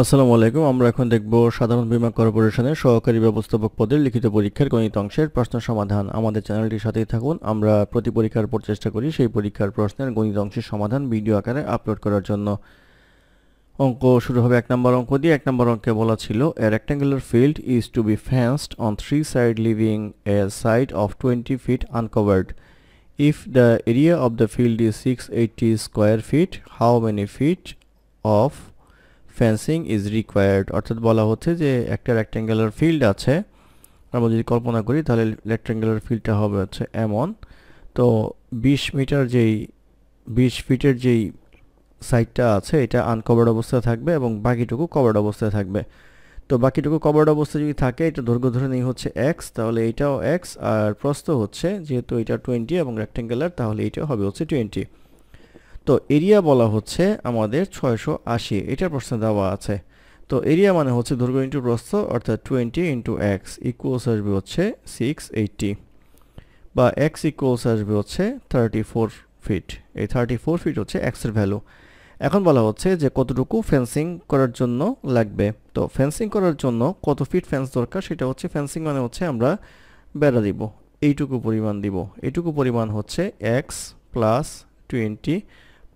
আসসালামু আলাইকুম। আমরা এখন দেখব সাধারণ বীমা কর্পোরেশনের সহকারী ব্যবস্থাপক পদের লিখিত পরীক্ষার গণিত অংশের প্রশ্ন সমাধান। আমাদের চ্যানেলটির সাথেই থাকুন। আমরা প্রতি পরীক্ষার পর চেষ্টা করি সেই পরীক্ষার প্রশ্নের গণিত অংশের সমাধান ভিডিও আকারে আপলোড করার জন্য। অঙ্ক শুরু হবে 1 নম্বর অঙ্ক দিয়ে। 1 নম্বর অঙ্কে বলা ছিল a rectangular field is to be fenced on 3 sides leaving a side of 20 feet uncovered. If the area of the field is 680 square feet, how many feet of fencing is required? অর্থাৎ বলা হচ্ছে যে একটা rectangular field আছে, আমরা যদি কল্পনা করি তাহলে রেক্ট্যাঙ্গুলার ফিল্ডটা হবে হচ্ছে এমন। তো 20 ফিটের যেই সাইডটা আছে এটা আনকভার্ড অবস্থায় থাকবে এবং বাকিটুকু কভার্ড অবস্থায় থাকবে। তো বাকিটুকু কভার্ড অবস্থায় যদি থাকে, এটা দৈর্ঘ্য ধরে নেই হচ্ছে এক্স, তাহলে এটাও এক্স, আর প্রস্থ হচ্ছে যেহেতু এটা 20 এবং রেক্ট্যাঙ্গুলার, তাহলে এটাও হবে হচ্ছে 20। তো এরিয়া বলা হচ্ছে আমাদের 680, এটার প্রশ্ন দেওয়া আছে। তো এরিয়া মানে হচ্ছে দৈর্ঘ্য ইন্টু প্রস্থ, অর্থাৎ 20 ইন্টু এক্স ইকুয়ালস আসবে হচ্ছে 680, বা এক্স ইকুয়ালস আসবে হচ্ছে 34 ফিট। এই 34 ফিট হচ্ছে এক্স এর ভ্যালু। এখন বলা হচ্ছে যে কতটুকু ফেন্সিং করার জন্য লাগবে। তো ফেন্সিং করার জন্য কত ফিট ফেন্স দরকার, সেটা হচ্ছে ফেন্সিং মানে হচ্ছে আমরা বেড়া দিব, এইটুকু পরিমাণ দিব। এইটুকু পরিমাণ হচ্ছে x plus 20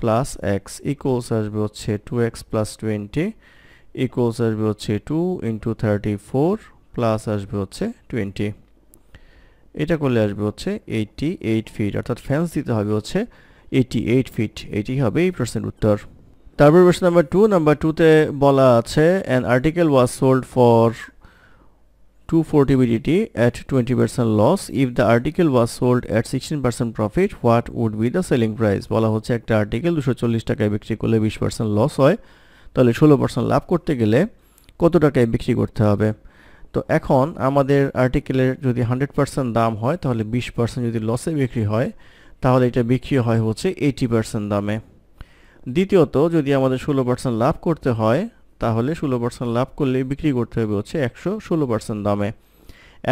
plus x equals আসবে হচ্ছে 2x প্লাস 20 ইকুয়ালস আসবে হচ্ছে 2 ইন্টু 34 প্লাস আসবে হচ্ছে 20। এটা করলে আসবে হচ্ছে 88 ফিট, অর্থাৎ ফেন্স দিতে হবে হচ্ছে 88 ফিট। এটি হবে এই প্রশ্নের উত্তর। তারপর প্রশ্ন নাম্বার 2। নাম্বার 2তে বলা আছে an article was sold for 240 BDT at 20% loss. If the article was sold at 16% profit, what would be the selling price? বলা হচ্ছে একটা আর্টিকেল 240 টাকায় বিক্রি করলে 20% লস হয়, তাহলে 16% লাভ করতে গেলে কত টাকায় বিক্রি করতে হবে? তো এখন আমাদের আর্টিকেলের যদি 100% দাম হয়, তাহলে 20% যদি লসে বিক্রি হয়, তাহলে এটা বিক্রি হয় হচ্ছে 80% দামে। দ্বিতীয়ত, যদি আমাদের 16% লাভ করতে হয়, তাহলে 16% লাভ করলে বিক্রি করতে হবে হচ্ছে 116% দামে।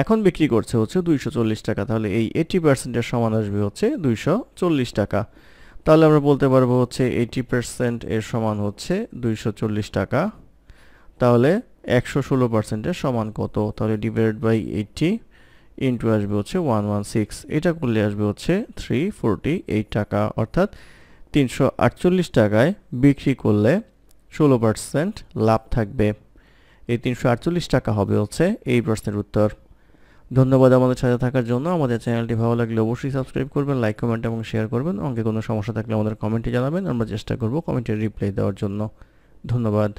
এখন বিক্রি করছে হচ্ছে 240 টাকা, তাহলে এই 80% এর সমান আসবে হচ্ছে 240 টাকা। তাহলে আমরা বলতে পারবো হচ্ছে 80% এর সমান হচ্ছে 240 টাকা। তাহলে 116% এর সমান কত? তাহলে ডিভাইডেড বাই 80 ইন্টু আসবে হচ্ছে 116, এটা করলে আসবে হচ্ছে 348 টাকা। অর্থাৎ 348 টাকায় বিক্রি করলে 16% লাভ থাকবে। এই 348 টাকা হবে হচ্ছে এই প্রশ্নের উত্তর। ধন্যবাদ আমাদের সাথে থাকার জন্য। আমাদের চ্যানেলটি ভালো লাগলে অবশ্যই সাবস্ক্রাইব করবেন, লাইক, কমেন্ট এবং শেয়ার করবেন। অঙ্কে কোনো সমস্যা থাকলে আমাদের কমেন্টে জানাবেন, আমরা চেষ্টা করব কমেন্টের রিপ্লাই দেওয়ার জন্য। ধন্যবাদ।